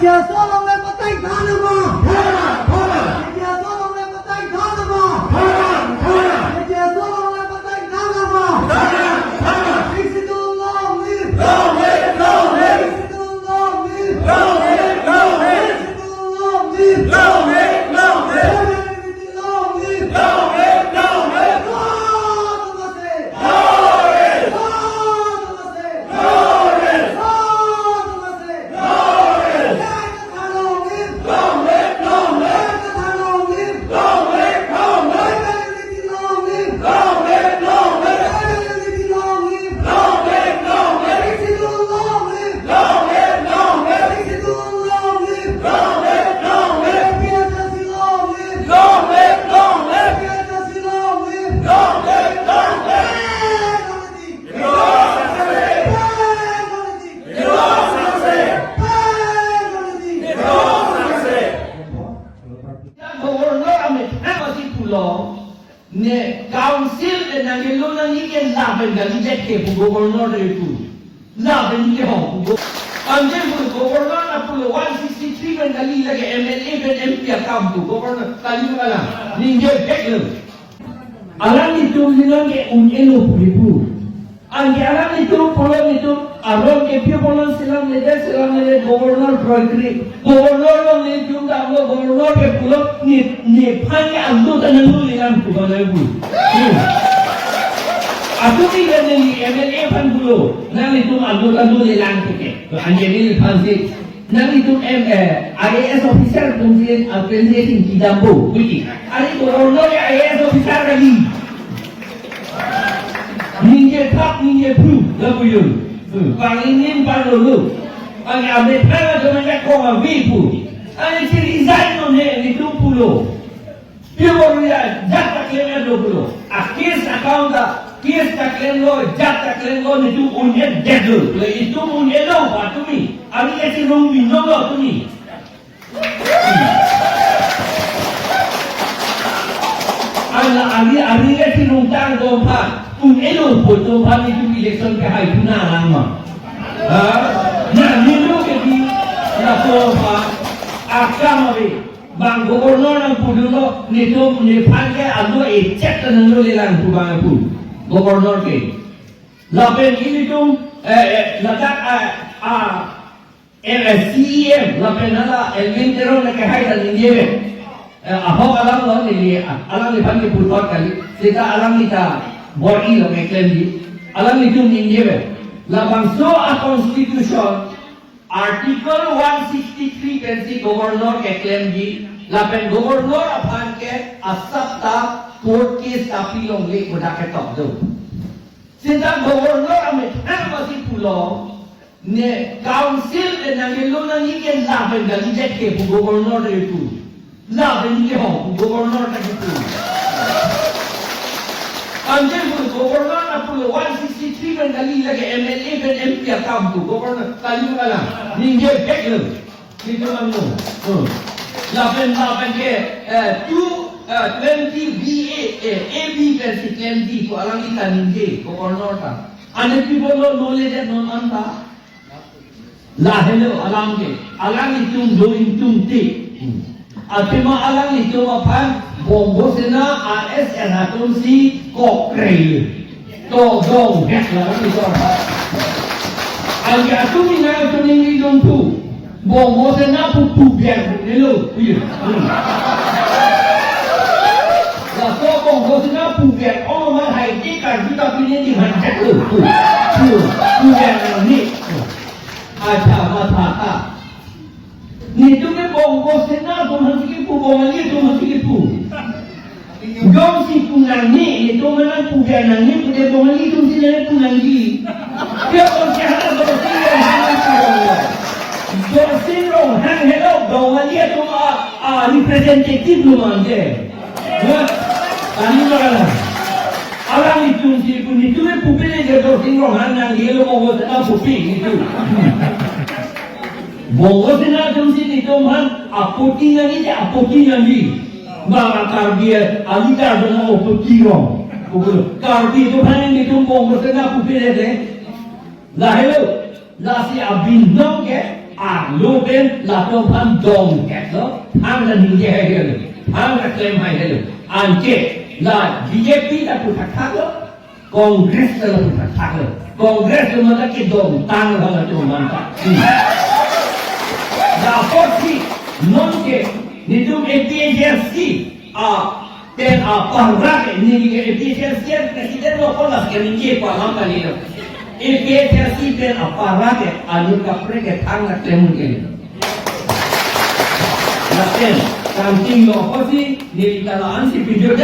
Dia tolong lepetai tanama. Dia tolong lepetai tanama. Dia tolong lepetai tanama. Isidul long live. Long live, long live. Isidul long live. Long live, long live. Isidul long live. Long live, long live. Long live, long live, long live. Ne council na ngelo na ngi laban gali jeke bu governor itu laban ni ho anje bu governor na pulo 163 ben gali lage MLA ben MP akam tu governor kali wala ninge beklo alam itu linange elo pulipu anje alam itu pulo itu aron ke pio pulo selam le governor program governor lo ne junda lo governor ke pulo ni phang ando tanang lilan pulo bu aku ni ni MLA pan pulo nang itu ando lilan ke anje ni phansi nang itu IAS officer tungsi president kidambo wiki ari governor IAS officer lagi ninge tak ninge pru labu yun panginin panulu ang abet na domanya ko mabipu ang resign no ne itu pulo pior ya jata klena do pulo akis account kies takleno jata kleno itu unye dedo le itu unye lo patumi ami esi rong binogo tumi ala ari esi rong tang do pa unye lo foto pa itu election ke hai tuna lama na nilo ke di na ko pa akamabe bang gubernur ng pudulo nito ni pangke ando e check ng nulilang kubang pu gubernur ke lapen ini tum latak CEM lapen ala elintero na kahai dan indiwe aho alam lo ni alam ni pangke pulpot kali sita alam nita bori lo meklem di alam ni tum indiwe labang so a constitution Article 163 pensi governor ke claim di lapen governor apan ke asapta court case apilong le kuda ke top do sinta governor ame masih pulo ne council na ngelo na ngi lapen gali ke governor itu lapen ke ho governor na gitu anje governor na pulo 163 ben gali lage MLA ben MP akam tu governor kali wala ninge beklo itu anu lapen ke 20 BA AB ben si 20 ko alang ita ninge governor ta ane people no knowledge non anta la hello alang itum do intum ti atema alang itu apa bombo sena ASN atun si kokre to dong hek la ni to ang atu ni na tu ni dong tu bombo sena pupu biar hello la to bombo sena pupu biar oh ma hai ti kan kita pilih di mana tu biar ni acha mata ni tu ke bombo sena tu masih pu bombo ni tu masih pu Dong si punani itu mana pujanani punya bombo itu si nene punani dia bercakap bersih dong hang hello bombo dia tu representatif lumang je ani mana alam itu si pun itu pupil je dong hang nang dia lo bombo sana pupil itu bombo sana tu si itu man apoti nani Bang kardia alita dengan opotiro, kardi itu kan ini tumpong bersama kupil itu, lah hello, lah si abin dong ke, lu ben la to phan dong ket lo tham la ning je hai lo tham la claim hai lo anje la BJP ta pu thak lo Congress la pu thak lo Congress lo ma ke dong tang la to man ta la forti non ke ni tu APHC ten parrake ni ke APHC presiden lo kolas ke ni ke pa lam kali lo APHC ten parrake anu kapre ke thang la claim ke Nasden, kanting lo kosi, nilitalaan si video